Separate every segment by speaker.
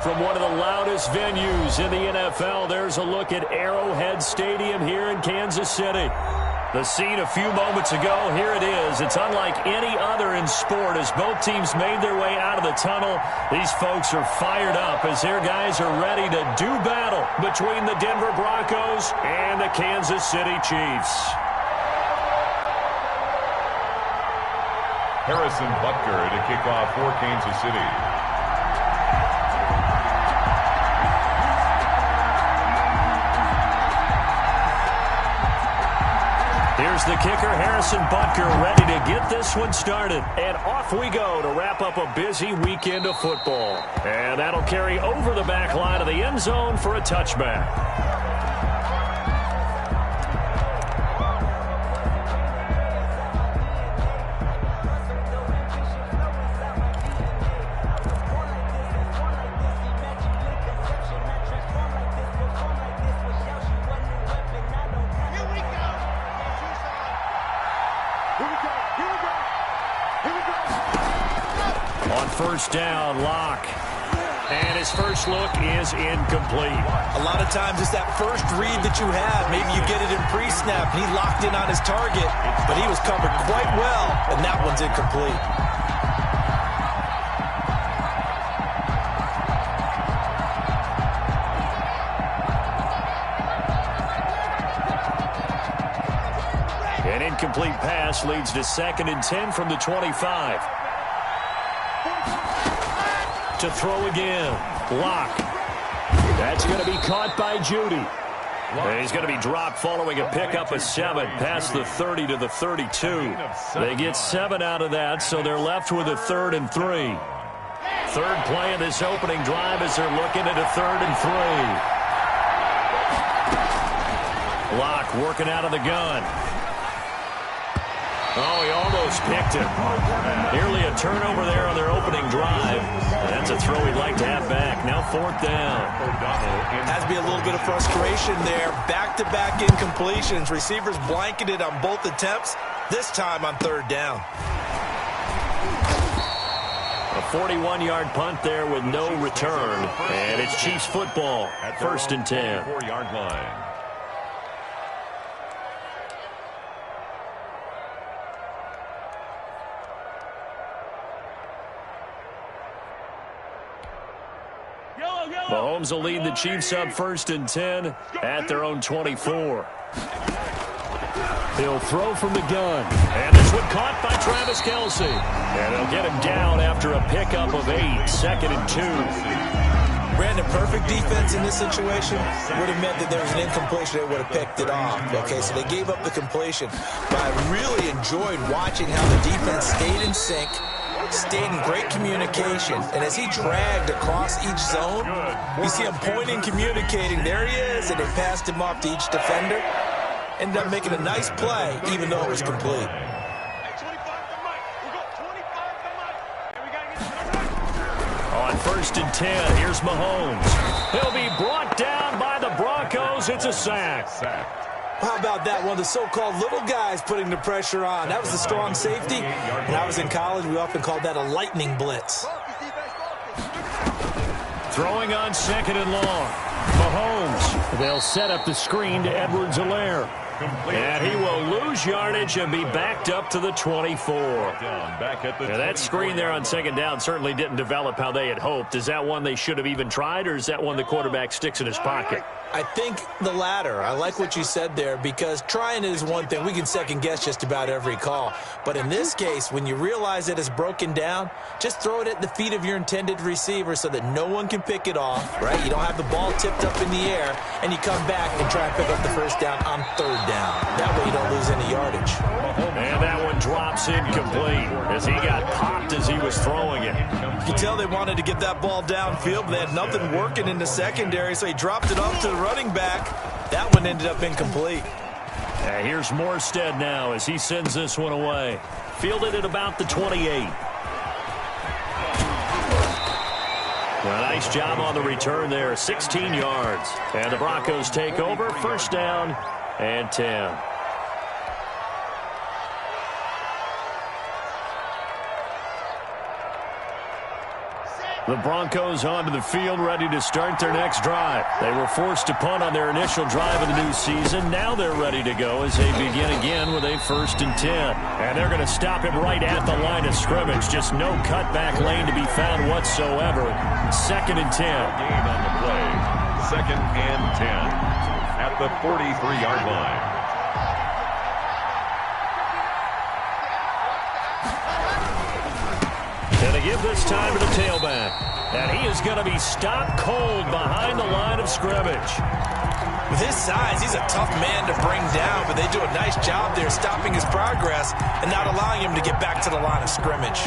Speaker 1: from one of the loudest venues in the NFL. There's a look at Arrowhead Stadium here in Kansas City. The scene a few moments ago, here it is. It's unlike any other in sport as both teams made their way out of the tunnel. These folks are fired up as their guys are ready to do battle between the Denver Broncos and the Kansas City Chiefs.
Speaker 2: Harrison Butker to kick off for Kansas City.
Speaker 1: Here's the kicker, Harrison Butker, ready to get this one started. And off we go to wrap up a busy weekend of football. And that'll carry over the back line of the end zone for a touchback. First down, Locke. And his first look is incomplete.
Speaker 3: A lot of times it's that first read that you have. Maybe you get it in pre-snap, and he locked in on his target, but he was covered quite well, and that one's incomplete.
Speaker 1: An incomplete pass leads to 2nd and 10 from the 25. To throw again. Locke. That's going to be caught by Judy. And he's going to be dropped following a pickup of 7 past the 30 to the 32. They get 7 out of that, so they're left with a 3rd and 3. Third play of this opening drive as they're looking at a 3rd and 3. Locke working out of the gun. Oh, he almost picked him. Nearly a turnover there on their opening drive. That's a throw he'd like to have back. Now 4th down.
Speaker 3: Has to be a little bit of frustration there. Back-to-back incompletions. Receivers blanketed on both attempts. This time on 3rd down.
Speaker 1: A 41-yard punt there with no return. And it's Chiefs football. 1st and 10.
Speaker 2: 4-yard line.
Speaker 1: Mahomes will lead the Chiefs up 1st and 10 at their own 24. He'll throw from the gun. And this one caught by Travis Kelce. And they'll get him down after a pickup of 8. 2nd and 2.
Speaker 3: Brandon, perfect defense in this situation would have meant that there was an incompletion. They would have picked it off. Okay, so they gave up the completion. But I really enjoyed watching how the defense stayed in sync, stayed in great communication, and as he dragged across each zone, you see him pointing, communicating. There he is, and they passed him off to each defender. Ended up making a nice play, even though it was complete.
Speaker 1: On 1st and 10, here's Mahomes. He'll be brought down by the Broncos. It's a sack.
Speaker 3: How about that? One of the so-called little guys putting the pressure on. That was the strong safety. When I was in college, we often called that a lightning blitz.
Speaker 1: Throwing on 2nd and long. Mahomes. They'll set up the screen to Edwards-Helaire. And he will lose yardage and be backed up to the 24. Now that screen there on 2nd down certainly didn't develop how they had hoped. Is that one they should have even tried, or is that one the quarterback sticks in his pocket?
Speaker 3: I think the latter. I like what you said there, because trying it is one thing. We can second-guess just about every call. But in this case, when you realize that it's broken down, just throw it at the feet of your intended receiver so that no one can pick it off, right? You don't have the ball tipped up in the air, and you come back and try and pick up the 1st down on 3rd down. That way you don't lose any yardage.
Speaker 1: And that one drops incomplete as he got popped as he was throwing it.
Speaker 3: You can tell they wanted to get that ball downfield, but they had nothing working in the secondary, so he dropped it off to the running back. That one ended up incomplete.
Speaker 1: Here's Morstead now as he sends this one away. Fielded at about the 28. Well, nice job on the return there. 16 yards. And the Broncos take over. 1st down and 10. The Broncos onto the field, ready to start their next drive. They were forced to punt on their initial drive of the new season. Now they're ready to go as they begin again with a 1st and 10. And they're going to stop it right at the line of scrimmage. Just no cutback lane to be found whatsoever. 2nd and 10.
Speaker 2: Gain on the play. 2nd and 10 at the 43-yard line.
Speaker 1: Going to give this time to the tailback. And he is going to be stopped cold behind the line of scrimmage.
Speaker 3: With his size, he's a tough man to bring down, but they do a nice job there stopping his progress and not allowing him to get back to the line of scrimmage.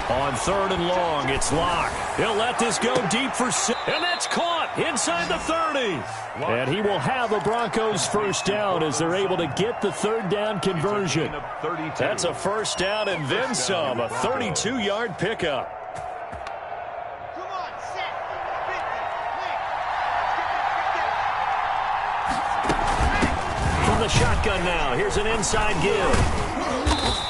Speaker 1: On 3rd and long, it's Locke. He'll let this go deep for 6. And that's caught inside the 30. And he will have the Broncos 1st down as they're able to get the 3rd down conversion. That's a 1st down and then some. A 32-yard pickup. From the shotgun now, here's an inside give.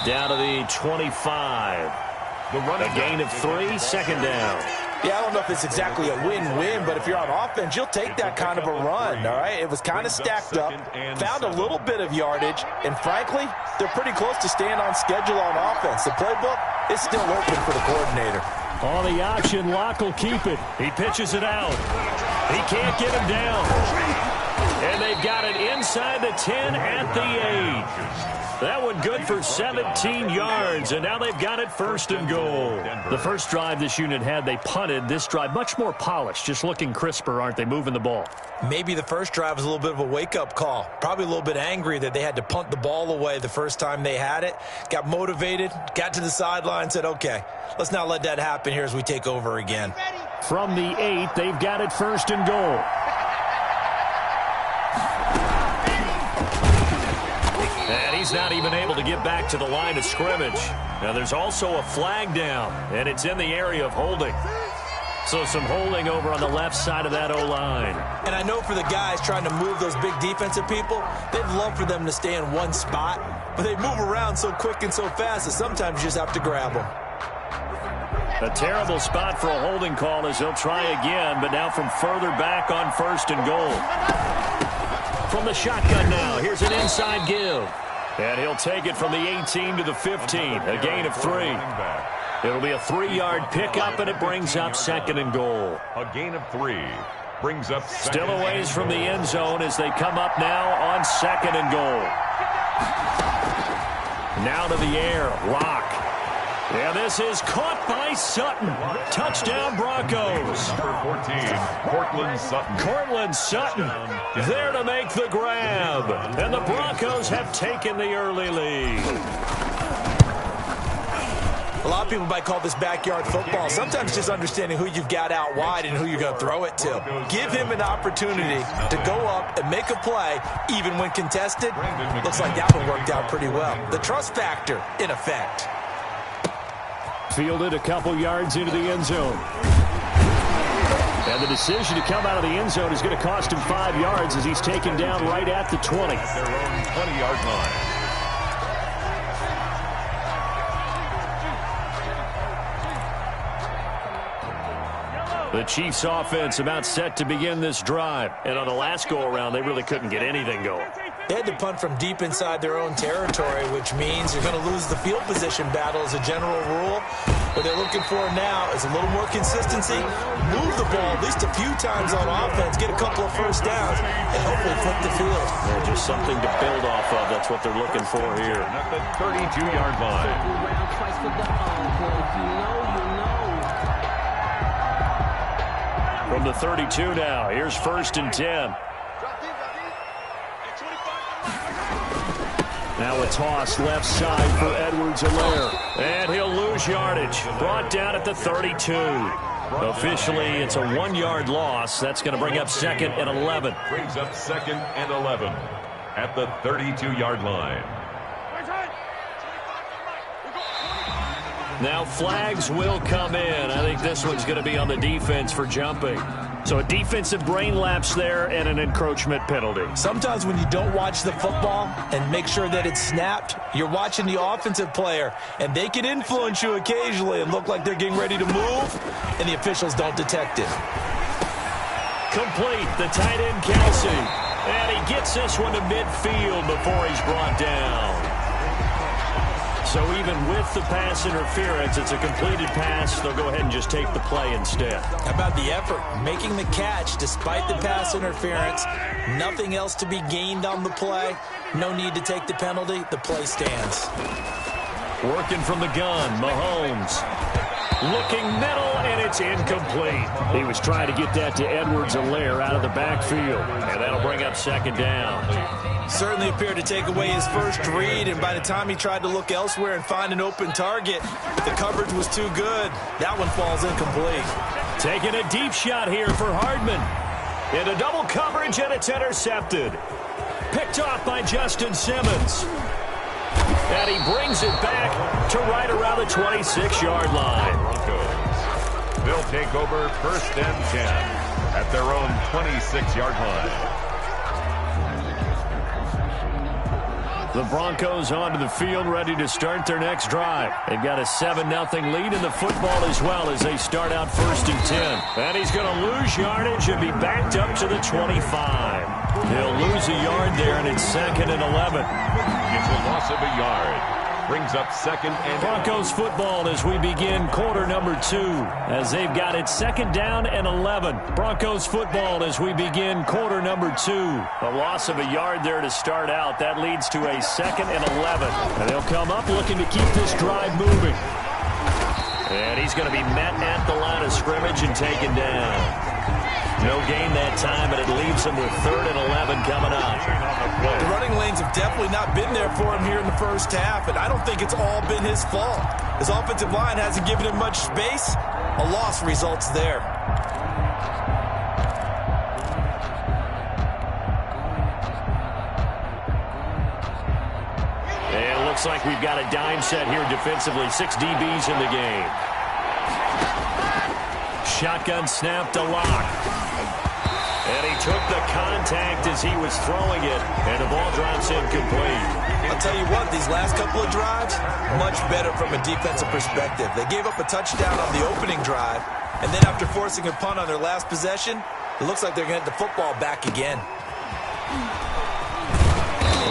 Speaker 1: Down to the 25. A gain of 3, 2nd down.
Speaker 3: Yeah, I don't know if it's exactly a win-win, but if you're on offense, you'll take that kind of a run, all right? It was kind of stacked up, found a little bit of yardage, and frankly, they're pretty close to staying on schedule on offense. The playbook is still open for the coordinator.
Speaker 1: On the option, Locke will keep it. He pitches it out. He can't get him down. And they've got it inside the 10 at the 8. That one good for 17 yards, and now they've got it 1st and goal. The first drive this unit had, they punted. This drive, much more polished, just looking crisper, aren't they, moving the ball?
Speaker 3: Maybe the first drive was a little bit of a wake-up call. Probably a little bit angry that they had to punt the ball away the first time they had it. Got motivated, got to the sideline, said, okay, let's not let that happen here as we take over again.
Speaker 1: From the 8, they've got it 1st and goal. He's not even able to get back to the line of scrimmage. Now there's also a flag down, and it's in the area of holding. So some holding over on the left side of that O-line.
Speaker 3: And I know for the guys trying to move those big defensive people, they'd love for them to stay in one spot, but they move around so quick and so fast that sometimes you just have to grab them.
Speaker 1: A terrible spot for a holding call as they'll try again, but now from further back on 1st and goal. From the shotgun now, here's an inside give. And he'll take it from the 18 to the 15, a gain of 3. It'll be a 3-yard pickup, and it brings up 2nd and goal.
Speaker 2: A gain of 3 brings up
Speaker 1: still a ways from the end zone as they come up now on 2nd and goal. Now to the air, Locke. Yeah, this is caught by Sutton. Touchdown, Broncos.
Speaker 2: Number 14,
Speaker 1: Cortland Sutton there to make the grab. And the Broncos have taken the early lead.
Speaker 3: A lot of people might call this backyard football. Sometimes just understanding who you've got out wide and who you're going to throw it to. Give him an opportunity to go up and make a play, even when contested. Looks like that one worked out pretty well. The trust factor, in effect.
Speaker 1: Fielded a couple yards into the end zone. And the decision to come out of the end zone is going to cost him 5 yards as he's taken down right at the 20.
Speaker 2: Their own 20-yard line.
Speaker 1: The Chiefs offense about set to begin this drive. And on the last go-around, they really couldn't get anything going.
Speaker 3: They had to punt from deep inside their own territory, which means you're going to lose the field position battle as a general rule. What they're looking for now is a little more consistency, move the ball at least a few times on offense, get a couple of 1st downs, and hopefully flip the field.
Speaker 1: Yeah, just something to build off of. That's what they're looking for here.
Speaker 2: At the 32-yard line.
Speaker 1: From the 32 now, here's 1st and 10. Now a toss left side for Edwards-Helaire. And he'll lose yardage. Brought down at the 32. Officially, it's a 1-yard loss. That's going to bring up 2nd and 11.
Speaker 2: Brings up 2nd and 11 at the 32-yard line.
Speaker 1: Now flags will come in. I think this one's going to be on the defense for jumping. So a defensive brain lapse there and an encroachment penalty.
Speaker 3: Sometimes when you don't watch the football and make sure that it's snapped, you're watching the offensive player, and they can influence you occasionally and look like they're getting ready to move, and the officials don't detect it.
Speaker 1: Complete, the tight end Kelsey. And he gets this one to midfield before he's brought down. So even with the pass interference, it's a completed pass. They'll go ahead and just take the play instead.
Speaker 3: How about the effort? Making the catch despite the pass interference. Nothing else to be gained on the play. No need to take the penalty. The play stands.
Speaker 1: Working from the gun, Mahomes. Looking middle, and it's incomplete. He was trying to get that to Edwards-Helaire out of the backfield, and that'll bring up second down.
Speaker 3: Certainly appeared to take away his first read, and by the time he tried to look elsewhere and find an open target, the coverage was too good. That one falls incomplete.
Speaker 1: Taking a deep shot here for Hardman. Into double coverage, and it's intercepted. Picked off by Justin Simmons. And he brings it back to right around the 26-yard line.
Speaker 2: They'll take over 1st and 10 at their own 26-yard line.
Speaker 1: The Broncos onto the field, ready to start their next drive. They've got a 7-0 lead in the football as well as they start out 1st and 10. And he's going to lose yardage and be backed up to the 25. He'll lose a yard there, and it's 2nd and 11.
Speaker 2: It's a loss of a yard. Brings up 2nd and
Speaker 1: Broncos football as we begin quarter number 2, as they've got it 2nd down and 11. Broncos football as we begin quarter number 2. A loss of a yard there to start out. That leads to a 2nd and 11. And they'll come up looking to keep this drive moving. And he's going to be met at the line of scrimmage and taken down. No gain that time, but it leaves him with 3rd and 11 coming up.
Speaker 3: The running lanes have definitely not been there for him here in the first half, and I don't think it's all been his fault. His offensive line hasn't given him much space. A loss results there.
Speaker 1: And it looks like we've got a dime set here defensively. 6 DBs in the game. Shotgun snap to Lock. And he took the contact as he was throwing it, and the ball drops incomplete.
Speaker 3: I'll tell you what, these last couple of drives, much better from a defensive perspective. They gave up a touchdown on the opening drive, and then after forcing a punt on their last possession, it looks like they're going to get the football back again.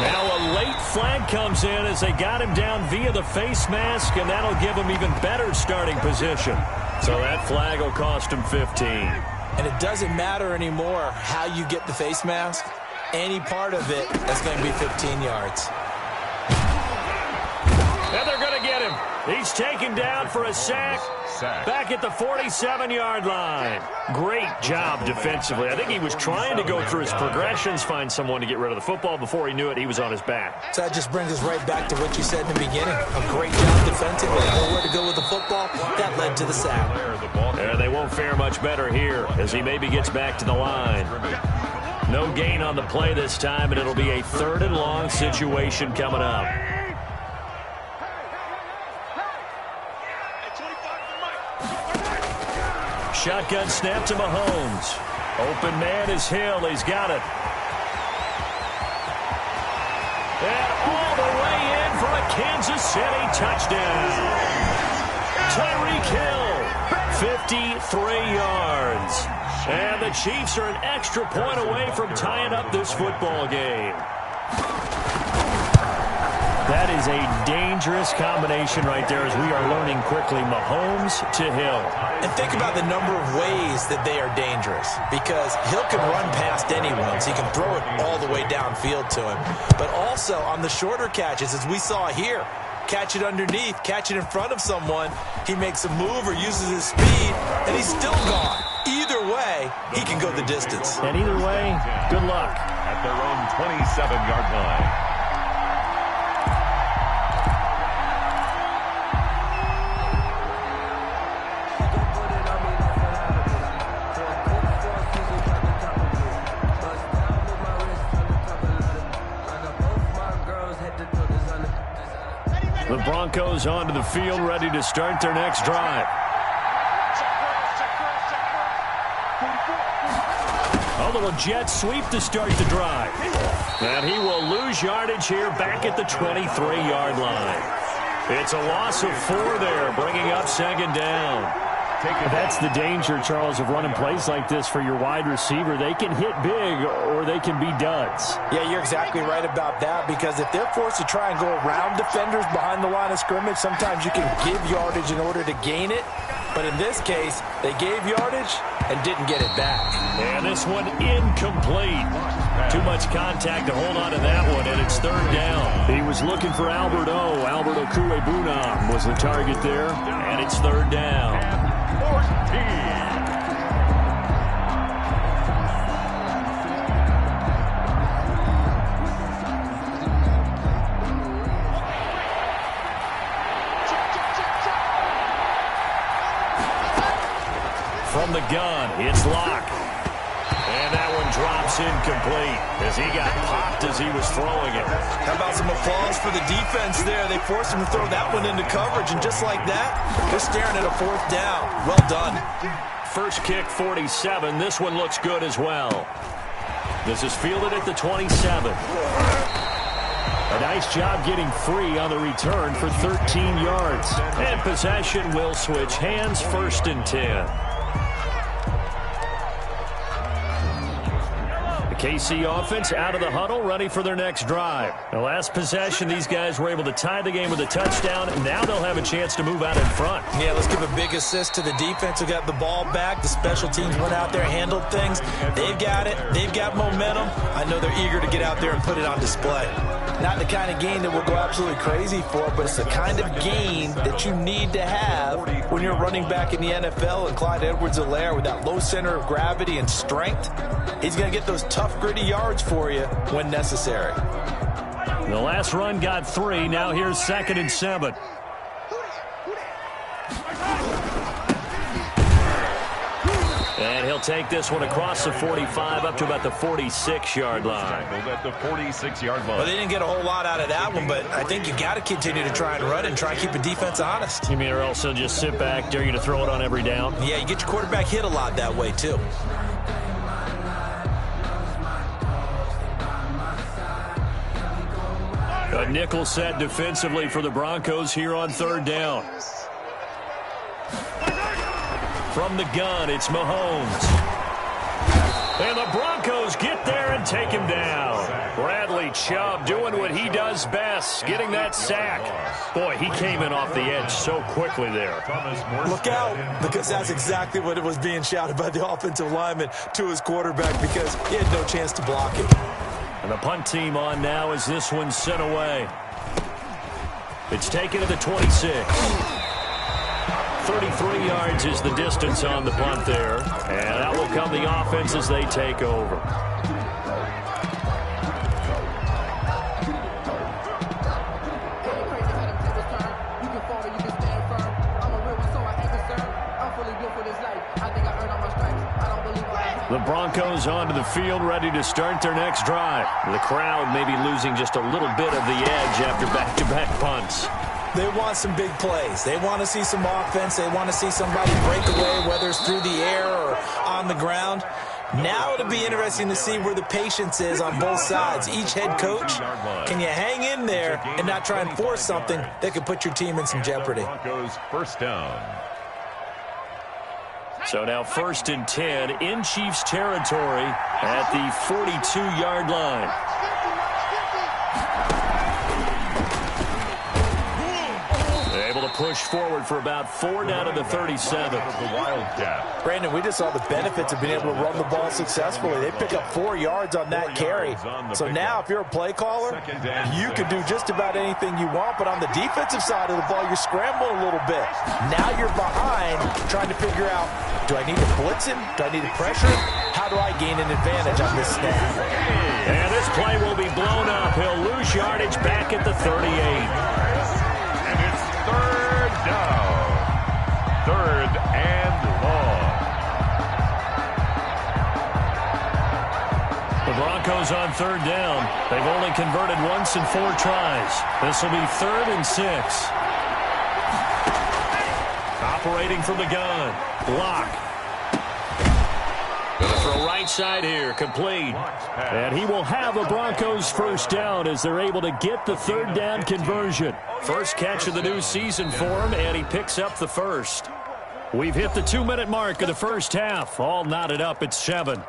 Speaker 1: Now a late flag comes in as they got him down via the face mask, and that'll give him even better starting position. So that flag will cost him 15.
Speaker 3: And it doesn't matter anymore how you get the face mask. Any part of it, that's going to be 15 yards.
Speaker 1: And they're going to get him. He's taken down for a sack. Back at the 47-yard line. Great job defensively. I think he was trying to go through his progressions, find someone to get rid of the football. Before he knew it, he was on his back.
Speaker 3: So that just brings us right back to what you said in the beginning. A great job defensively. Nowhere to go with the football. That led to the sack.
Speaker 1: And they won't fare much better here as he maybe gets back to the line. No gain on the play this time, and it'll be a 3rd and long situation coming up. Shotgun snap to Mahomes. Open man is Hill. He's got it. And all the way in for a Kansas City touchdown. Tyreek Hill, 53 yards. And the Chiefs are an extra point away from tying up this football game. That is a dangerous combination right there as we are learning quickly. Mahomes to Hill.
Speaker 3: And think about the number of ways that they are dangerous, because Hill can run past anyone, so he can throw it all the way downfield to him. But also on the shorter catches, as we saw here, catch it underneath, catch it in front of someone, he makes a move or uses his speed, and he's still gone. Either way, he can go the distance.
Speaker 1: And either way, good luck.
Speaker 2: At their own 27-yard line.
Speaker 1: Broncos onto the field, ready to start their next drive. A little jet sweep to start the drive. And he will lose yardage here back at the 23-yard line. It's a loss of 4 there, bringing up second down. That's the danger, Charles, of running plays like this for your wide receiver. They can hit big or they can be duds.
Speaker 3: Yeah, you're exactly right about that, because if they're forced to try and go around defenders behind the line of scrimmage, sometimes you can give yardage in order to gain it. But in this case, they gave yardage and didn't get it back.
Speaker 1: And this one incomplete. Too much contact to hold on to that one, and it's third down. He was looking for Albert Okuebunam was the target there, and it's third down.
Speaker 2: 14.
Speaker 1: From the gun, it's Locke. And that one drops incomplete as he got popped as he was throwing it.
Speaker 3: How about some applause for the defense there? They forced him to throw that one into coverage, and just like that, they're staring at a fourth down. Well done.
Speaker 1: First kick, 47. This one looks good as well. This is fielded at the 27. A nice job getting free on the return for 13 yards. And possession will switch hands, first and 10. KC offense out of the huddle, ready for their next drive. The last possession, these guys were able to tie the game with a touchdown, and now they'll have a chance to move out in front.
Speaker 3: Yeah, let's give a big assist to the defense who got the ball back. The special teams went out there, handled things. They've got it. They've got momentum. I know they're eager to get out there and put it on display. Not the kind of game that we'll go absolutely crazy for, but it's the kind of game that you need to have when you're running back in the NFL. And Clyde Edwards-Helaire, with that low center of gravity and strength, he's going to get those tough, gritty yards for you when necessary.
Speaker 1: The last run got 3. Now here's second and 7. And he'll take this one across the 45 up to about the 46-yard line.
Speaker 2: At the 46-yard line.
Speaker 3: Well, they didn't get a whole lot out of that one, but I think you got to continue to try and run and try and keep the defense honest.
Speaker 1: You mean, or else they'll just sit back, dare you to throw it on every down?
Speaker 3: Yeah, you get your quarterback hit a lot that way, too.
Speaker 1: A nickel set defensively for the Broncos here on third down. From the gun, it's Mahomes. And the Broncos get there and take him down. Bradley Chubb doing what he does best, getting that sack. Boy, he came in off the edge so quickly there.
Speaker 3: Look out, because that's exactly what it was being shouted by the offensive lineman to his quarterback, because he had no chance to block it.
Speaker 1: And the punt team on now as this one's sent away. It's taken to the 26. 33 yards is the distance on the punt there. And that will come the offense as they take over. The Broncos onto the field, ready to start their next drive. The crowd may be losing just a little bit of the edge after back-to-back punts.
Speaker 3: They want some big plays. They want to see some offense. They want to see somebody break away, whether it's through the air or on the ground. Now it'll be interesting to see where the patience is on both sides. Each head coach, can you hang in there and not try and force something that could put your team in some jeopardy?
Speaker 2: Broncos first down.
Speaker 1: So now first and 10 in Chiefs territory at the 42-yard line. Able to push forward for about 4 down to the 37.
Speaker 2: The Wildcat.
Speaker 3: Brandon, we just saw the benefits of being able to run the ball successfully. They pick up 4 yards on that carry. So now if you're a play caller, you can do just about anything you want. But on the defensive side of the ball, you're scrambling a little bit. Now you're behind trying to figure out, do I need to blitz him? Do I need to pressure him? How do I gain an advantage on this snap?
Speaker 1: And this play will be blown up. He'll lose yardage back at the 38.
Speaker 2: Third down. Third and long.
Speaker 1: The Broncos on third down. They've only converted once in 4 tries. This will be 3rd and 6. operating from the gun. Block. Going to throw right side here. Complete. And he will have a Broncos first down as they're able to get the third down conversion. First catch of the new season for him, and he picks up the first. We've hit the 2-minute mark of the first half. All knotted up at 7.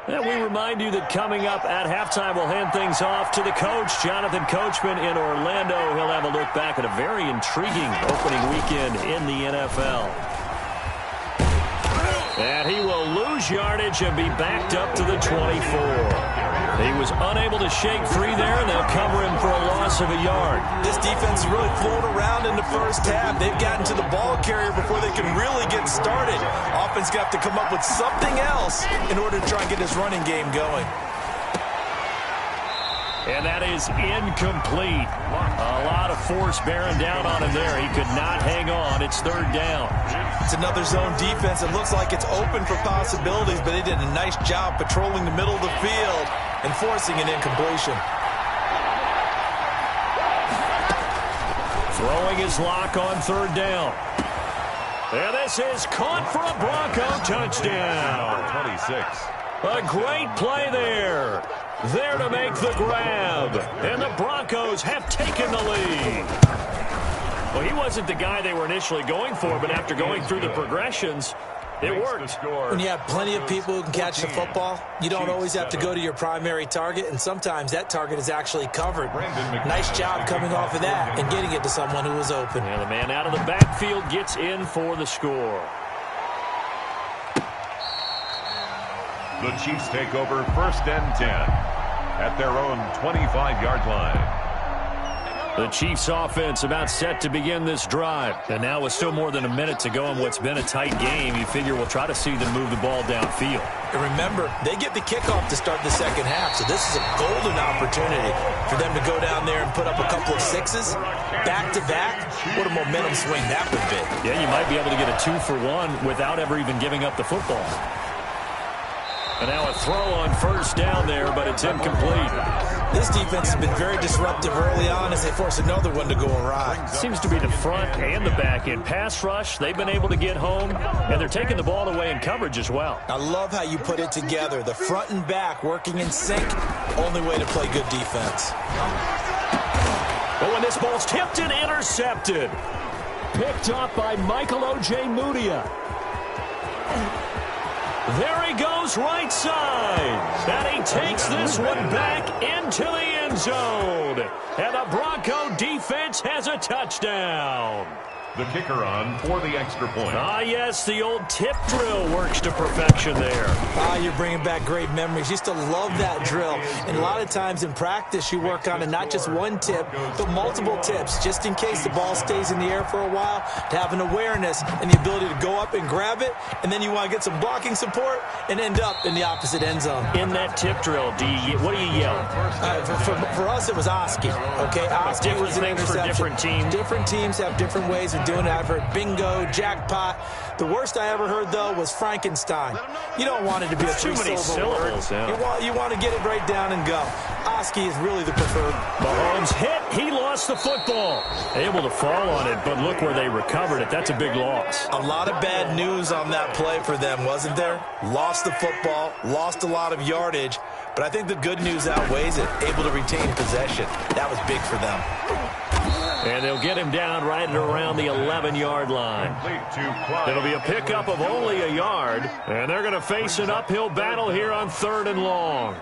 Speaker 1: And we remind you that coming up at halftime, we'll hand things off to the coach, Jonathan Coachman in Orlando. He'll have a look back at a very intriguing opening weekend in the NFL. And he will lose yardage and be backed up to the 24. He was unable to shake free there, and they'll cover him for a loss of a yard.
Speaker 3: This defense has really flown around in the first half. They've gotten to the ball carrier before they can really get started. Offense got to come up with something else in order to try and get this running game going.
Speaker 1: And that is incomplete. A lot of force bearing down on him there. He could not hang on. It's third down.
Speaker 3: It's another zone defense. It looks like it's open for possibilities, but they did a nice job patrolling the middle of the field and forcing an incompletion.
Speaker 1: Throwing his lock on third down. And this is caught for a Bronco touchdown.
Speaker 2: 26.
Speaker 1: A great play there. There to make the grab. And the Broncos have taken the lead. Well, he wasn't the guy they were initially going for, but after going through the progressions, it worked.
Speaker 3: When you have plenty of people who can catch the football, you don't always have to go to your primary target, and sometimes that target is actually covered. Nice job coming off of that and getting it to someone who was open.
Speaker 1: And the man out of the backfield gets in for the score.
Speaker 2: The Chiefs take over first and 10 at their own 25-yard line.
Speaker 1: The Chiefs offense about set to begin this drive. And now with still more than a minute to go in what's been a tight game, you figure we'll try to see them move the ball downfield.
Speaker 3: And remember, they get the kickoff to start the second half, so this is a golden opportunity for them to go down there and put up a couple of sixes back-to-back. What a momentum swing that would be.
Speaker 1: Yeah, you might be able to get a 2-for-1 without ever even giving up the football. And now a throw on first down there, but it's incomplete.
Speaker 3: This defense has been very disruptive early on as they force another one to go awry.
Speaker 1: Seems to be the front and the back end. Pass rush, they've been able to get home, and they're taking the ball away in coverage as well.
Speaker 3: I love how you put it together. The front and back working in sync, only way to play good defense.
Speaker 1: But when this ball's tipped and intercepted, picked up by Michael Ojemudia. There he goes right side. And he takes this one back into the end zone. And the Bronco defense has a touchdown.
Speaker 2: The kicker on for the extra point.
Speaker 1: Ah, yes, the old tip drill works to perfection there.
Speaker 3: Ah, you're bringing back great memories. Used to love that drill. And a lot of times in practice, you work on it, not just one tip, but multiple tips, just in case the ball stays in the air for a while, to have an awareness and the ability to go up and grab it, and then you want to get some blocking support and end up in the opposite end zone.
Speaker 1: In that tip drill, what do you yell?
Speaker 3: For us, it was Oski. Okay, Oski was an interception.
Speaker 1: For different teams.
Speaker 3: Different teams have different ways of doing it. I've heard bingo, jackpot. The worst I ever heard, though, was Frankenstein. You don't want it to be a three-syllable word. Yeah. You want to get it right down and go. Oski is really the preferred.
Speaker 1: Mahomes hit. He lost the football. Able to fall on it, but look where they recovered it. That's a big loss.
Speaker 3: A lot of bad news on that play for them, wasn't there? Lost the football, lost a lot of yardage, but I think the good news outweighs it. Able to retain possession. That was big for them.
Speaker 1: And they'll get him down right at around the 11-yard line. It'll be a pickup of only a yard, and they're going to face an uphill battle here on 3rd and long.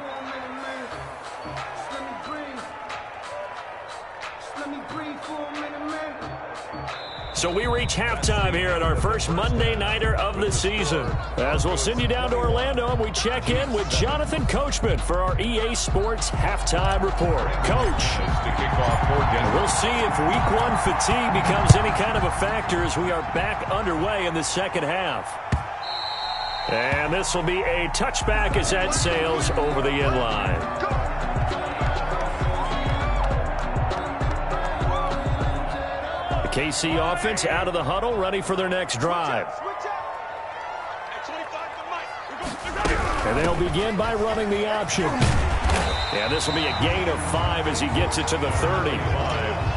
Speaker 1: So we reach halftime here at our first Monday Nighter of the season. As we'll send you down to Orlando, and we check in with Jonathan Coachman for our EA Sports Halftime Report. Coach, we'll see if Week 1 fatigue becomes any kind of a factor as we are back underway in the second half. And this will be a touchback as that sails over the end line. KC offense out of the huddle, ready for their next drive. And they'll begin by running the option. And this will be a gain of 5 as he gets it to the 30.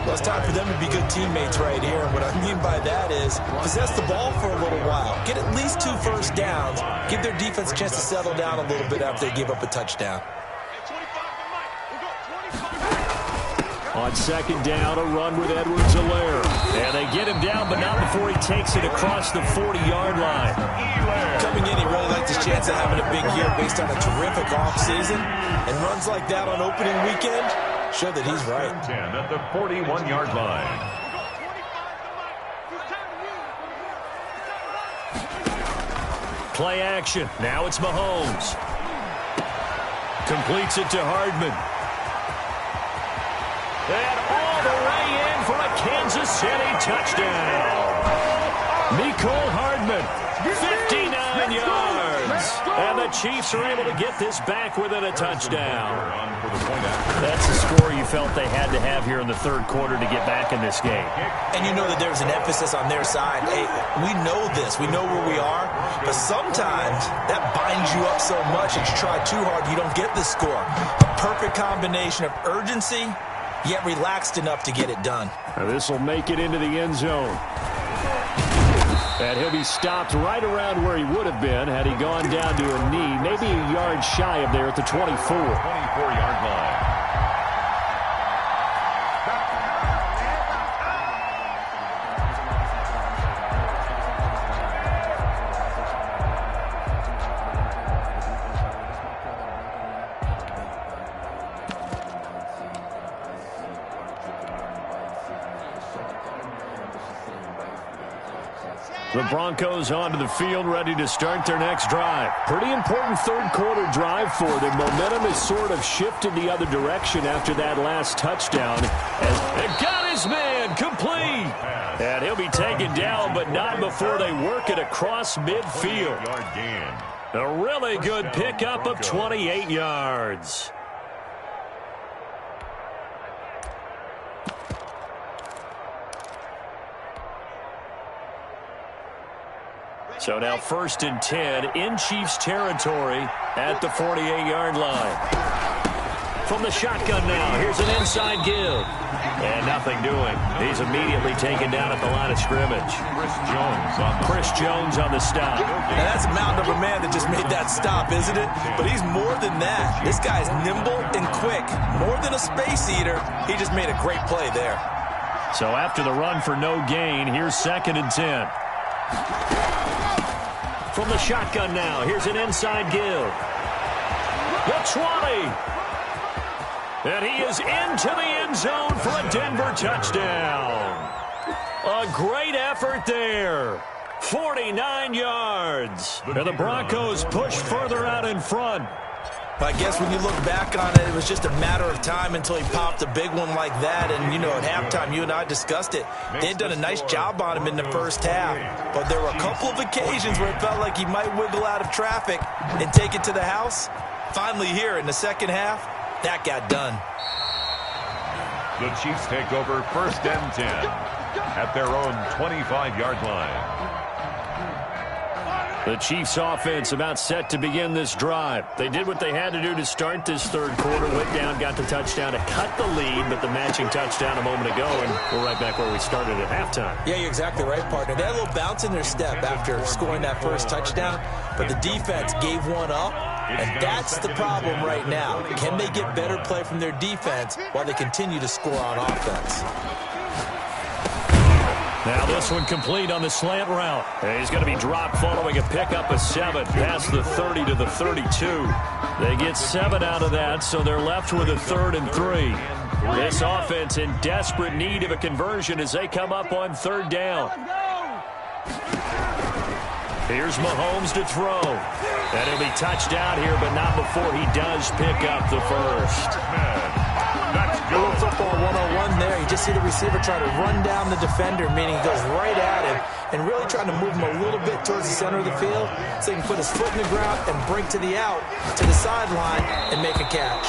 Speaker 3: Well, it's time for them to be good teammates right here. And what I mean by that is possess the ball for a little while. Get at least 2 first downs. Give their defense a chance to settle down a little bit after they give up a touchdown.
Speaker 1: On second down, a run with Edwards-Helaire. And they get him down, but not before he takes it across the 40-yard line.
Speaker 3: Coming in, he really liked his chance of having a big year based on a terrific offseason. And runs like that on opening weekend show that he's right.
Speaker 2: 10 at the 41-yard line.
Speaker 1: Play action. Now it's Mahomes. Completes it to Hardman. And all the way in for a Kansas City touchdown. Mecole Hardman, 59 yards. And the Chiefs are able to get this back within a touchdown. That's the score you felt they had to have here in the third quarter to get back in this game.
Speaker 3: And you know that there's an emphasis on their side. Hey, we know this. We know where we are. But sometimes that binds you up so much that you try too hard, you don't get the score. A perfect combination of urgency, yet relaxed enough to get it done.
Speaker 1: This will make it into the end zone. And he'll be stopped right around where he would have been had he gone down to a knee, maybe a yard shy of there at the 24.
Speaker 2: 24-yard line.
Speaker 1: The Broncos onto the field, ready to start their next drive. Pretty important third quarter drive for them. Momentum has sort of shifted the other direction after that last touchdown. And got his man complete. And he'll be taken down, but not before they work it across midfield. A really good pickup of 28 yards. So now 1st and 10 in Chiefs territory at the 48-yard line. From the shotgun now, here's an inside give. And nothing doing. He's immediately taken down at the line of scrimmage. Chris Jones on the stop.
Speaker 3: Now that's a mountain of a man that just made that stop, isn't it? But he's more than that. This guy's nimble and quick. More than a space eater. He just made a great play there.
Speaker 1: So after the run for no gain, here's 2nd and 10. From the shotgun now, here's an inside give. The 20. And he is into the end zone for a Denver touchdown. A great effort there. 49 yards. And the Broncos push further out in front.
Speaker 3: I guess when you look back on it, it was just a matter of time until he popped a big one like that. And, you know, at halftime, you and I discussed it. They had done a nice job on him in the first half. But there were a couple of occasions where it felt like he might wiggle out of traffic and take it to the house. Finally here in the second half, that got done.
Speaker 2: The Chiefs take over 1st and 10 at their own 25-yard line.
Speaker 1: The Chiefs offense about set to begin this drive. They did what they had to do to start this third quarter. Went down, got the touchdown to cut the lead, but the matching touchdown a moment ago, and we're right back where we started at halftime.
Speaker 3: Yeah, you're exactly right, partner. They had a little bounce in their step after scoring that first touchdown, but the defense gave one up, and that's the problem right now. Can they get better play from their defense while they continue to score on offense?
Speaker 1: Now this one complete on the slant route. And he's going to be dropped following a pickup of 7 past the 30 to the 32. They get 7 out of that, so they're left with a 3rd and 3. This offense in desperate need of a conversion as they come up on 3rd down. Here's Mahomes to throw. And he'll be touched out here, but not before he does pick up the first.
Speaker 2: That's
Speaker 3: A little football 101 there. You just see the receiver try to run down the defender, meaning he goes right at him and really trying to move him a little bit towards the center of the field so he can put his foot in the ground and break to the out, to the sideline, and make a catch.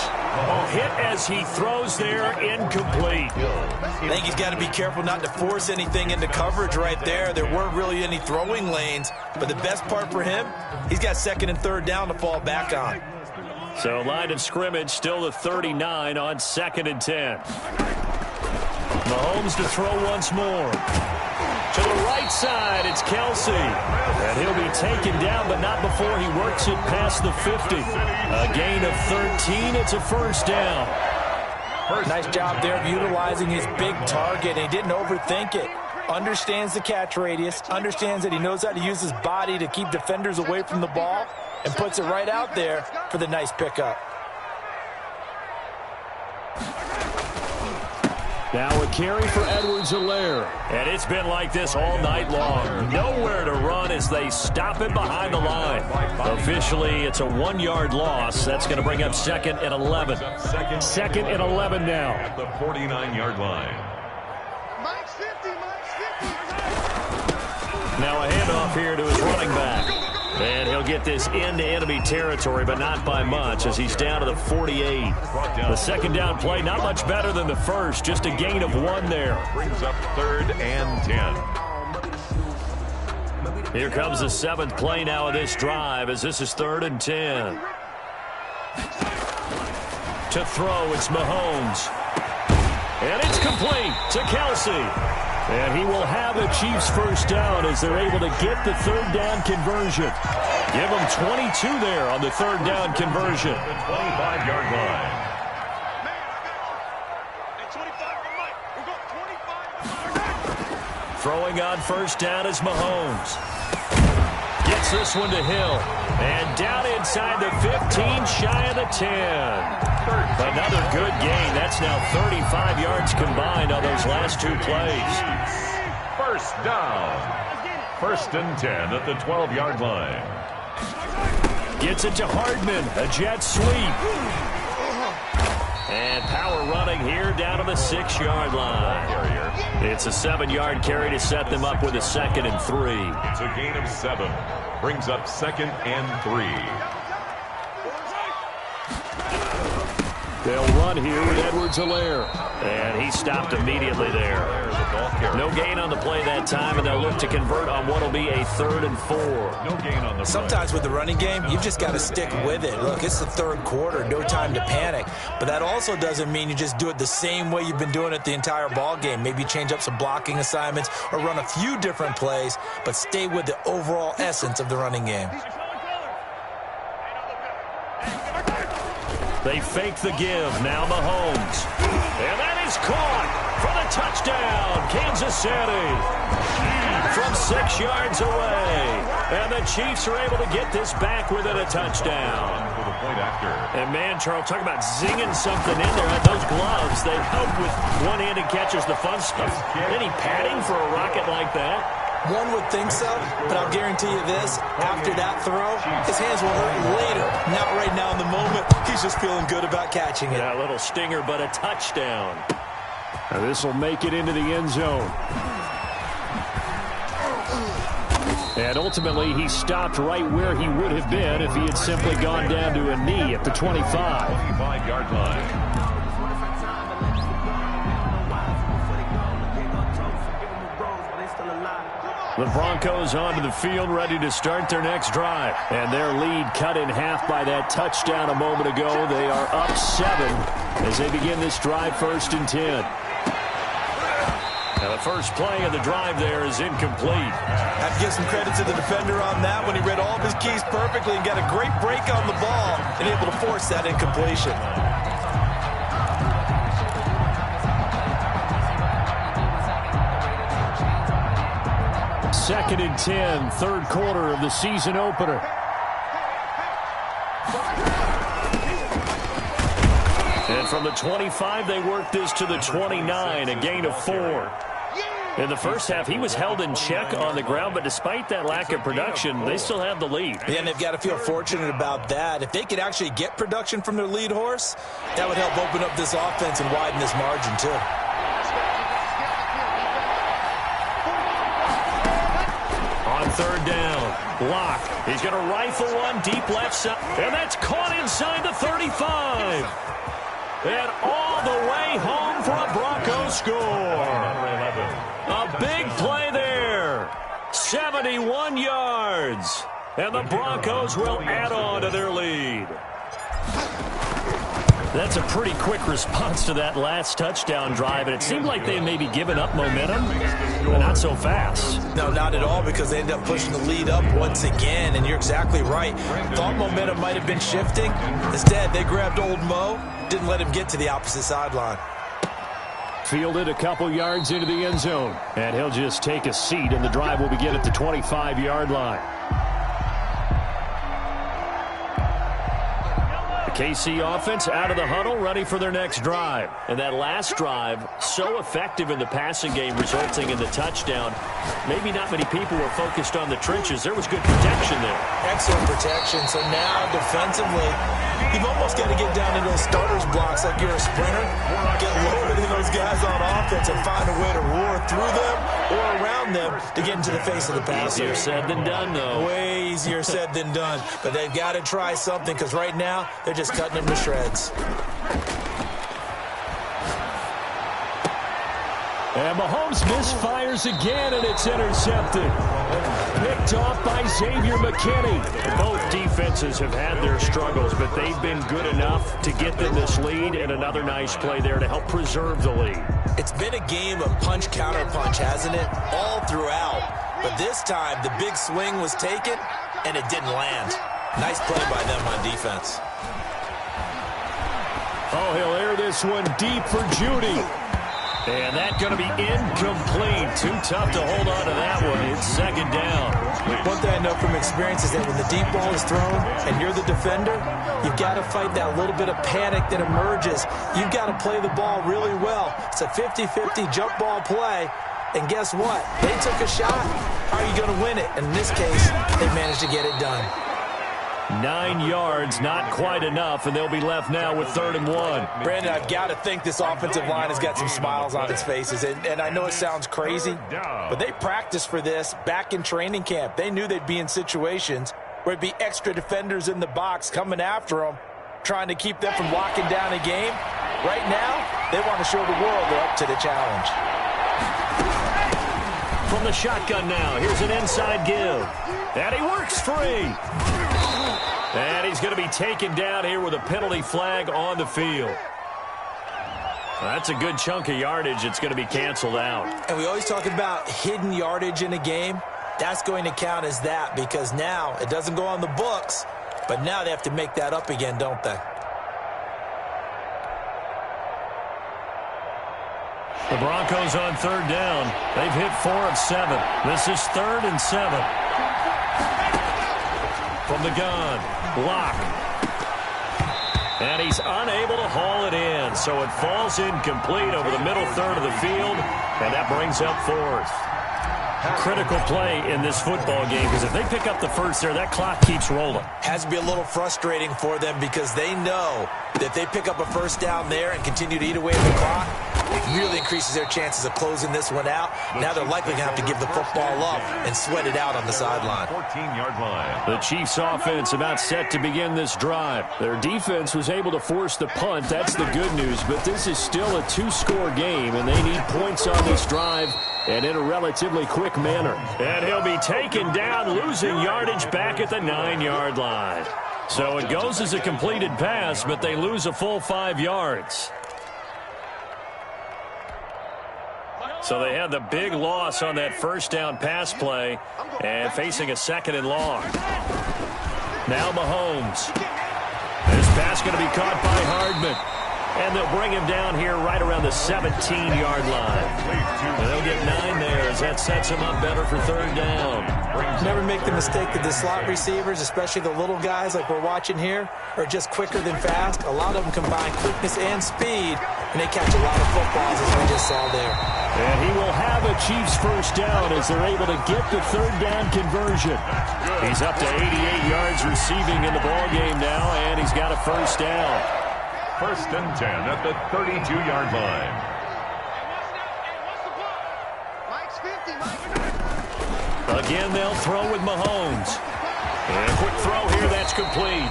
Speaker 1: Hit as he throws there, incomplete.
Speaker 3: I think he's got to be careful not to force anything into coverage right there. There weren't really any throwing lanes, but the best part for him, he's got second and third down to fall back on.
Speaker 1: So line of scrimmage still the 39 on 2nd and 10. Mahomes to throw once more. To the right side, it's Kelsey. And he'll be taken down, but not before he works it past the 50. A gain of 13. It's a first down.
Speaker 3: Nice job there of utilizing his big target. He didn't overthink it. Understands the catch radius. Understands that he knows how to use his body to keep defenders away from the ball. And puts it right out there for the nice pickup.
Speaker 1: Now a carry for Sdsl. And it's been like this all night long. Nowhere to run as they stop him behind the line. Officially, it's a 1-yard loss. That's going to bring up 2nd and 11. 2nd and 11 now.
Speaker 2: At the 49-yard line.
Speaker 1: Now a handoff here to his running back. And he'll get this into enemy territory, but not by much as he's down to the 48. The second down play, not much better than the first. Just a gain of 1 there.
Speaker 2: Brings up 3rd and 10.
Speaker 1: Here comes the 7th play now of this drive as this is 3rd and 10. To throw, it's Mahomes. And it's complete to Kelsey. And he will have the Chiefs first down as they're able to get the 3rd down conversion. Give them 22 there on the 3rd down conversion.
Speaker 2: The 25-yard line.
Speaker 1: Throwing on first down is Mahomes. Gets this one to Hill. And down inside the 15, shy of the 10. Another good gain. That's now 35 yards combined on those last 2 plays.
Speaker 2: First down. 1st and 10 at the 12-yard line.
Speaker 1: Gets it to Hardman. A jet sweep. And power running here down to the 6-yard line. It's a 7-yard carry to set them up with a 2nd and 3.
Speaker 2: It's a gain of 7. Brings up 2nd and 3.
Speaker 1: They'll run here with Sdsl. And he stopped immediately there. No gain on the play that time, and they'll look to convert on what will be a 3rd and 4.
Speaker 2: No gain on the play.
Speaker 3: Sometimes with the running game, you've just got to stick with it. Look, it's the 3rd quarter, no time to panic. But that also doesn't mean you just do it the same way you've been doing it the entire ball game. Maybe change up some blocking assignments or run a few different plays, but stay with the overall essence of the running game.
Speaker 1: They fake the give. Now Mahomes. And that is caught for the touchdown. Kansas City. From 6 yards away. And the Chiefs are able to get this back within a touchdown.
Speaker 2: For the point after.
Speaker 1: And man, Charles, talk about zinging something in there. Those gloves, they help with one-handed catches, the fun stuff. Any padding for a rocket like that?
Speaker 3: One would think so, but I'll guarantee you this, after that throw, his hands will hurt later, not right now in the moment. He's just feeling good about catching it.
Speaker 1: Yeah, a little stinger, but a touchdown. Now this will make it into the end zone. And ultimately, he stopped right where he would have been if he had simply gone down to a knee at the 25.
Speaker 2: 25-yard line.
Speaker 1: The Broncos onto the field, ready to start their next drive. And their lead cut in half by that touchdown a moment ago. They are up 7 as they begin this drive, 1st and 10. Now the first play of the drive there is incomplete.
Speaker 3: I have to give some credit to the defender on that when he read all of his keys perfectly and got a great break on the ball and able to force that incompletion.
Speaker 1: 2nd and 10, 3rd quarter of the season opener. And from the 25, they work this to the 29, a gain of 4. In the first half, he was held in check on the ground, but despite that lack of production, they still have the lead.
Speaker 3: Yeah, and they've got to feel fortunate about that. If they could actually get production from their lead horse, that would help open up this offense and widen this margin, too.
Speaker 1: On third down, Locke. He's going to rifle one deep left side, and that's caught inside the 35. And all the way home for a Broncos score. A big play there. 71 yards. And the Broncos will add on to their lead. That's a pretty quick response to that last touchdown drive, and it seemed like they may be giving up momentum, but not so fast.
Speaker 3: No, not at all, because they ended up pushing the lead up once again, and you're exactly right. Thought momentum might have been shifting. Instead, they grabbed old Mo, didn't let him get to the opposite sideline.
Speaker 1: Fielded a couple yards into the end zone, and he'll just take a seat, and the drive will begin at the 25-yard line. KC offense out of the huddle, ready for their next drive. And that last drive, so effective in the passing game, resulting in the touchdown. Maybe not many people were focused on the trenches. There was good protection there.
Speaker 3: Excellent protection. So now, defensively, you've almost got to get down into those starters blocks like you're a sprinter. Get loaded in those guys on offense and find a way to roar through them or around them to get into the face of the passer.
Speaker 1: Easier said than done, though.
Speaker 3: Way easier said than done. But they've got to try something, because right now, they're just cutting them to shreds.
Speaker 1: And Mahomes misfires again, and it's intercepted. Picked off by Xavier McKinney. Both defenses have had their struggles, but they've been good enough to get them this lead, and another nice play there to help preserve the lead.
Speaker 3: It's been a game of punch-counter-punch, hasn't it? All throughout. But this time, the big swing was taken, and it didn't land. Nice play by them on defense.
Speaker 1: Oh, he'll air this one deep for Judy. And that's going to be incomplete. Too tough to hold on to that one. It's second down.
Speaker 3: One thing I know from experience is that when the deep ball is thrown and you're the defender, you've got to fight that little bit of panic that emerges. You've got to play the ball really well. It's a 50-50 jump ball play. And guess what? They took a shot. How are you going to win it? And in this case, they managed to get it done.
Speaker 1: 9 yards, not quite enough, and they'll be left now with 3rd and 1.
Speaker 3: Brandon, I've got to think this offensive line has got some smiles on its faces. And I know it sounds crazy, but they practiced for this back in training camp. They knew they'd be in situations where it'd be extra defenders in the box coming after them, trying to keep them from locking down a game. Right now, they want to show the world they're up to the challenge.
Speaker 1: From the shotgun now, here's an inside give. And he works free. And he's going to be taken down here with a penalty flag on the field. That's a good chunk of yardage. It's going to be canceled out.
Speaker 3: And we always talk about hidden yardage in a game. That's going to count as that, because now it doesn't go on the books, but now they have to make that up again, don't they?
Speaker 1: The Broncos on 3rd down. They've hit 4 of 7. This is 3rd and 7. From the gun, Locke. And he's unable to haul it in, so it falls incomplete over the middle third of the field, and that brings up 4th. Critical play in this football game, because if they pick up the first there, that clock keeps rolling.
Speaker 3: Has to be a little frustrating for them, because they know that if they pick up a first down there and continue to eat away at the clock, it really increases their chances of closing this one out. Now they're likely going to have to give the football up and sweat it out on the sideline.
Speaker 2: 14-yard line.
Speaker 1: The Chiefs offense about set to begin this drive. Their defense was able to force the punt. That's the good news, but this is still a 2-score game, and they need points on this drive and in a relatively quick manner. And he'll be taken down, losing yardage back at the 9-yard line. So it goes as a completed pass, but they lose a full 5 yards. So they had the big loss on that first down pass play and facing a 2nd and long. Now Mahomes. This pass going to be caught by Hardman. And they'll bring him down here right around the 17-yard line. And they'll get 9 there as that sets him up better for 3rd down.
Speaker 3: Never make the mistake that the slot receivers, especially the little guys like we're watching here, are just quicker than fast. A lot of them combine quickness and speed, and they catch a lot of footballs, as we just saw there.
Speaker 1: And he will have a Chiefs first down as they're able to get the third down conversion. He's up to 88 yards receiving in the ballgame now, and he's got a first down.
Speaker 2: First and 10 at the 32-yard line.
Speaker 1: Again, they'll throw with Mahomes. And a quick throw here, that's complete.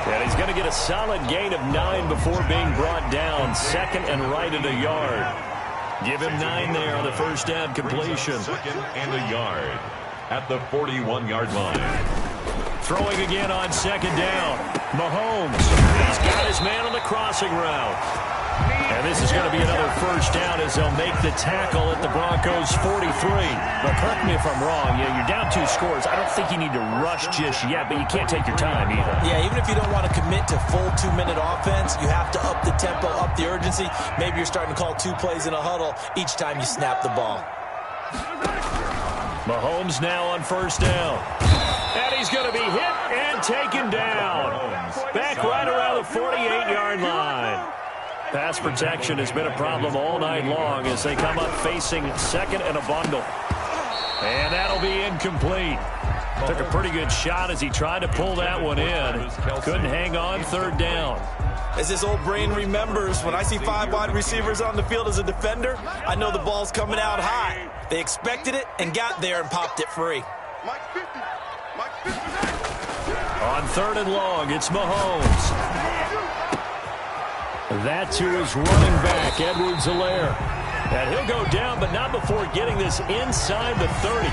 Speaker 1: And he's going to get a solid gain of 9 before being brought down. Second and right at a yard. Give him 9 there on the first down completion.
Speaker 2: Second and a yard at the 41-yard line.
Speaker 1: Throwing again on second down. Mahomes. He's got his man on the crossing route. And this is going to be another first down as they'll make the tackle at the Broncos 43.
Speaker 4: But correct me if I'm wrong. You're down 2 scores. I don't think you need to rush just yet, but you can't take your time either.
Speaker 3: Yeah, even if you don't want to commit to full 2-minute offense, you have to up the tempo, up the urgency. Maybe you're starting to call 2 plays in a huddle each time you snap the ball.
Speaker 1: Mahomes now on first down. And he's going to be hit and taken down. Back right around the 48-yard line. Pass protection has been a problem all night long as they come up facing second and a bundle. And that'll be incomplete. Took a pretty good shot as he tried to pull that one in. Couldn't hang on third down.
Speaker 3: As his old brain remembers, when I see 5 wide receivers on the field as a defender, I know the ball's coming out high. They expected it and got there and popped it free.
Speaker 1: On third and long, it's Mahomes. That to his running back, Sdsl. And he'll go down, but not before getting this inside the 30.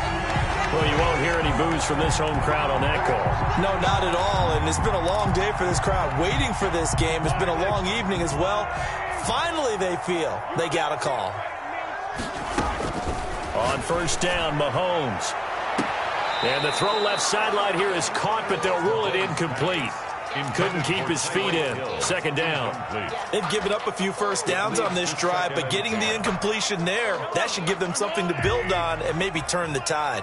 Speaker 1: Well, you won't hear any boos from this home crowd on that call.
Speaker 3: No, not at all, and it's been a long day for this crowd. Waiting for this game. It's been a long evening as well. Finally, they feel they got a call.
Speaker 1: On first down, Mahomes. And the throw left sideline here is caught, but they'll rule it incomplete. Couldn't keep his feet in. Second down.
Speaker 3: They've given up a few first downs on this drive, but getting the incompletion there, that should give them something to build on and maybe turn the tide.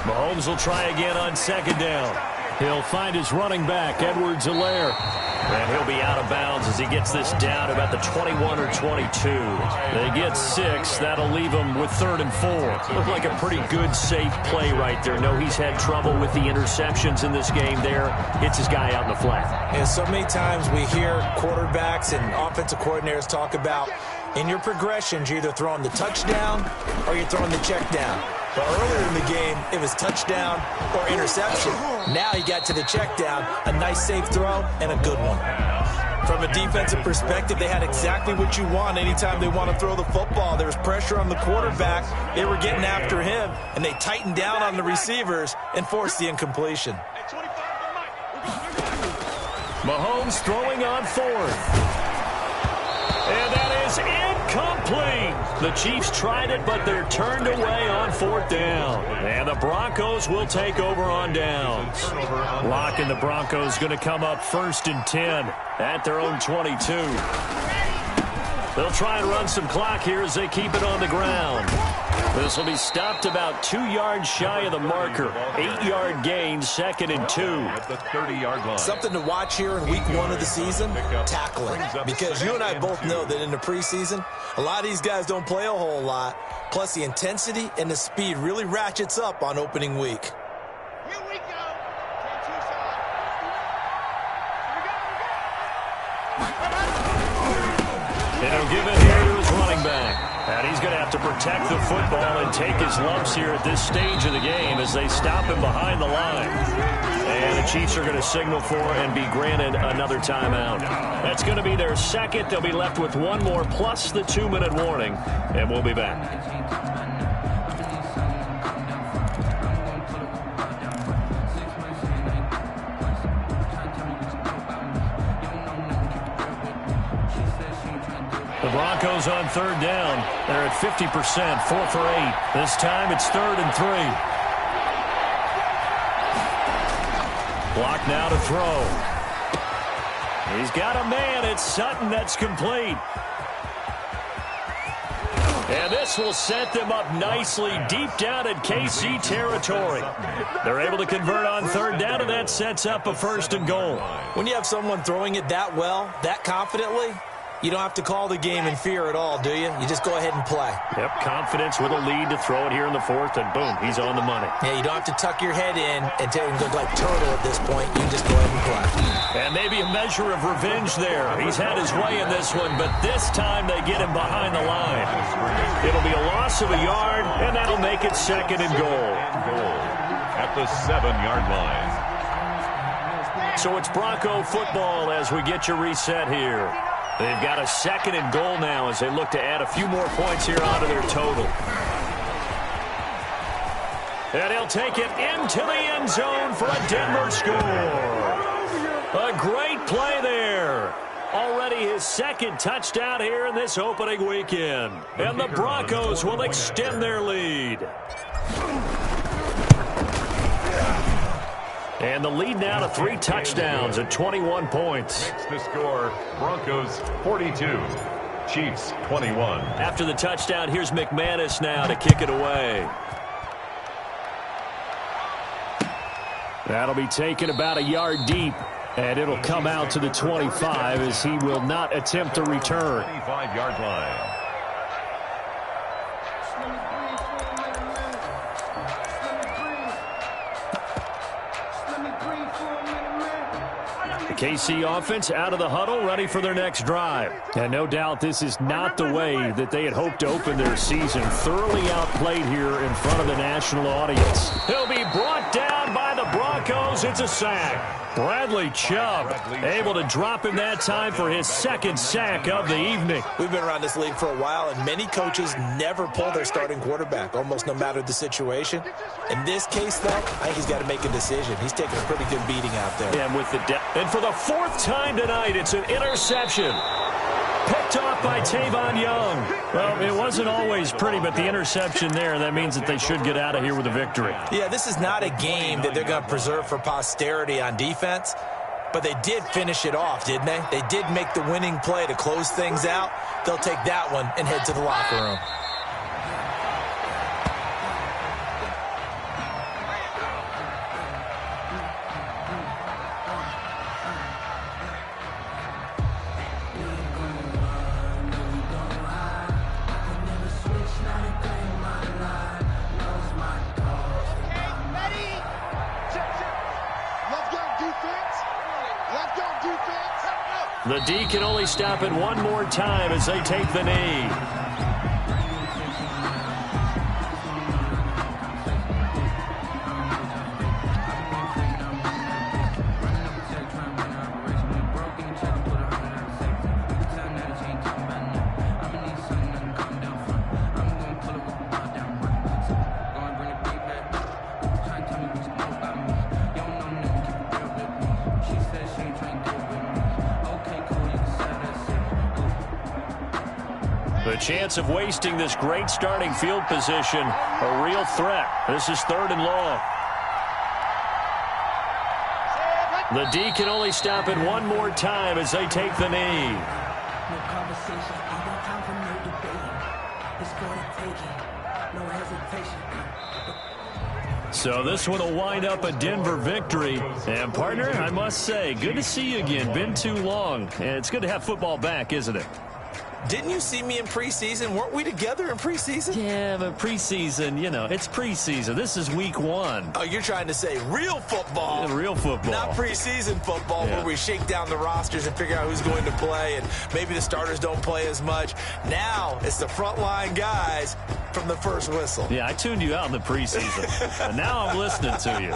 Speaker 1: Mahomes will try again on second down. He'll find his running back, Sdsl. And he'll be out of bounds as he gets this down about the 21 or 22. They get 6. That'll leave him with third and 4. Looked like a pretty good, safe play right there. No, he's had trouble with the interceptions in this game there. Hits his guy out in the flat.
Speaker 3: And so many times we hear quarterbacks and offensive coordinators talk about in your progressions, you're either throwing the touchdown or you're throwing the check down. But earlier in the game, it was touchdown or interception. Now he got to the check down, a nice safe throw, and a good one. From a defensive perspective, they had exactly what you want anytime they want to throw the football. There was pressure on the quarterback. They were getting after him, and they tightened down on the receivers and forced the incompletion.
Speaker 1: Mahomes throwing on fourth. And that is incomplete. The Chiefs tried it, but they're turned away on fourth down. And the Broncos will take over on downs. Locke and the Broncos going to come up first and 10 at their own 22. They'll try and run some clock here as they keep it on the ground. This will be stopped about 2 yards shy of the marker. 8-yard gain, second and 2.
Speaker 2: At the 30-yard line.
Speaker 3: Something to watch here in week 1 of the season, tackling. Because you and I both know that in the preseason, a lot of these guys don't play a whole lot. Plus, the intensity and the speed really ratchets up on opening week.
Speaker 5: Here we go.
Speaker 1: They'll give it here to his running back. And he's going to have to protect the football and take his lumps here at this stage of the game as they stop him behind the line. And the Chiefs are going to signal for and be granted another timeout. That's going to be their second. They'll be left with one more plus the 2-minute warning. And we'll be back. The Broncos on third down. They're at 50%, 4 for 8. This time it's third and 3. Block now to throw. He's got a man. It's Sutton. That's complete. And this will set them up nicely deep down at KC territory. They're able to convert on third down, and that sets up a first and goal.
Speaker 3: When you have someone throwing it that well, that confidently, You don't have to call the game in fear at all, do you? You just go ahead and play.
Speaker 1: Yep, confidence with a lead to throw it here in the fourth, and boom, he's on the money.
Speaker 3: Yeah, you don't have to tuck your head in and look like turtle at this point. You just go ahead and play.
Speaker 1: And maybe a measure of revenge there. He's had his way in this one, but this time they get him behind the line. It'll be a loss of a yard, and that'll make it 2nd and goal.
Speaker 2: At the 7-yard line.
Speaker 1: So it's Bronco football as we get you reset here. They've got a 2nd and goal now as they look to add a few more points here onto their total. And he'll take it into the end zone for a Denver score. A great play there. Already his 2nd touchdown here in this opening weekend. And the Broncos will extend their lead. And the lead now to 3 touchdowns at 21 points.
Speaker 2: Next to score, Broncos 42, Chiefs 21.
Speaker 1: After the touchdown, here's McManus now to kick it away. That'll be taken about a yard deep, and it'll come out to the 25 as he will not attempt to return.
Speaker 2: 25-yard line.
Speaker 1: The KC offense out of the huddle, ready for their next drive. And no doubt this is not the way that they had hoped to open their season. Thoroughly outplayed here in front of the national audience. He'll be brought down by the Broncos. It's a sack. Bradley Chubb able to drop him that time for his 2nd sack of the evening.
Speaker 3: We've been around this league for a while, and many coaches never pull their starting quarterback, almost no matter the situation. In this case, though, I think he's got to make a decision. He's taking a pretty good beating out there.
Speaker 1: And with the and for the 4th time tonight, it's an interception. Picked off by Tavon Young. Well, it wasn't always pretty, but the interception there, that means that they should get out of here with a victory.
Speaker 3: Yeah, this is not a game that they're going to preserve for posterity on defense, but they did finish it off, didn't they? They did make the winning play to close things out. They'll take that one and head to the locker room.
Speaker 1: The D can only stop it one more time as they take the knee. The chance of wasting this great starting field position, a real threat. This is 3rd and long. The D can only stop it one more time as they take the knee. So this one will wind up a Denver victory. And, partner, I must say, good to see you again. Been too long. And it's good to have football back, isn't it?
Speaker 3: Didn't you see me in preseason? Weren't we together in preseason?
Speaker 1: Yeah, but preseason, you know, it's preseason. This is week 1.
Speaker 3: Oh, you're trying to say real football.
Speaker 1: Yeah, real football.
Speaker 3: Not preseason football where we shake down the rosters and figure out who's going to play, and maybe the starters don't play as much. Now it's the frontline guys from the first whistle.
Speaker 1: Yeah, I tuned you out in the preseason, and now I'm listening to you.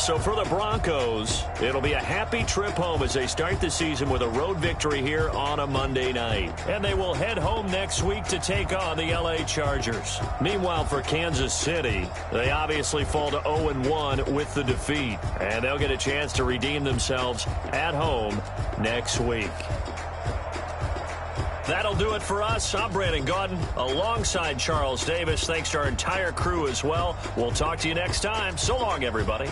Speaker 1: So for the Broncos, it'll be a happy trip home as they start the season with a road victory here on a Monday night. And they will head home next week to take on the LA Chargers. Meanwhile, for Kansas City, they obviously fall to 0-1 with the defeat. And they'll get a chance to redeem themselves at home next week. That'll do it for us. I'm Brandon Gaudin alongside Charles Davis. Thanks to our entire crew as well. We'll talk to you next time. So long, everybody.